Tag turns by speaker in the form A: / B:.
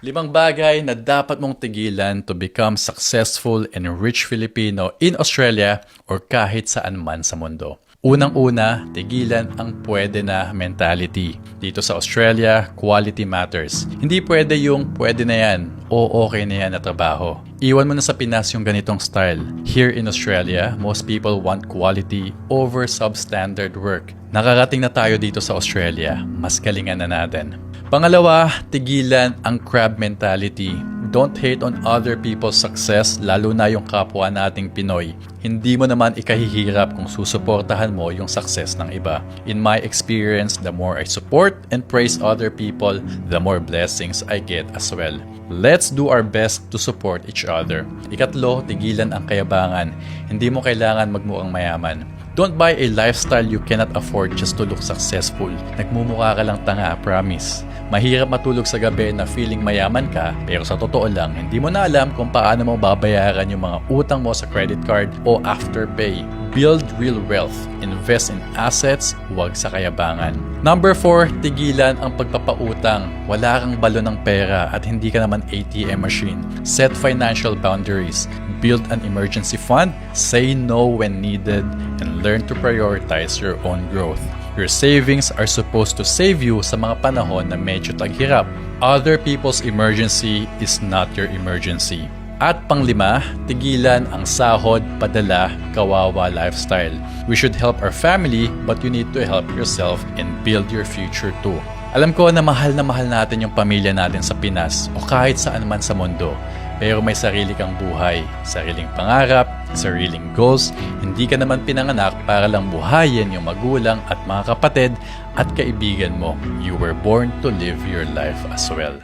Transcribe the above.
A: 5 bagay na dapat mong tigilan to become successful and rich Filipino in Australia or kahit saan man sa mundo. Unang-una, tigilan ang pwede na mentality. Dito sa Australia, quality matters. Hindi pwede yung pwede na yan o okay na yan na trabaho. Iwan mo na sa Pinas yung ganitong style. Here in Australia, most people want quality over substandard work. Nakarating na tayo dito sa Australia. Mas galingan na natin. Pangalawa, tigilan ang crab mentality. Don't hate on other people's success, lalo na yung kapwa nating Pinoy. Hindi mo naman ikahihirap kung susuportahan mo yung success ng iba. In my experience, the more I support and praise other people, the more blessings I get as well. Let's do our best to support each other. Ikatlo, tigilan ang kayabangan. Hindi mo kailangan magmukhang mayaman. Don't buy a lifestyle you cannot afford just to look successful. Nagmumukha ka lang tanga, promise. Mahirap matulog sa gabi na feeling mayaman ka, pero sa totoo lang, hindi mo na alam kung paano mo babayaran yung mga utang mo sa credit card o afterpay. Build real wealth. Invest in assets, huwag sa kayabangan. Number 4, tigilan ang pagpapautang. Wala kang balon ng pera at hindi ka naman ATM machine. Set financial boundaries. Build an emergency fund. Say no when needed. And learn to prioritize your own growth. Your savings are supposed to save you sa mga panahon na medyo taghirap. Other people's emergency is not your emergency. At panglima, tigilan ang sahod, padala, kawawa lifestyle. We should help our family, but you need to help yourself and build your future too. Alam ko na mahal natin yung pamilya natin sa Pinas o kahit saan man sa mundo. Pero may sarili kang buhay, sariling pangarap, sariling goals. Hindi ka naman pinanganak para lang buhayin yung magulang at mga kapatid at kaibigan mo. You were born to live your life as well.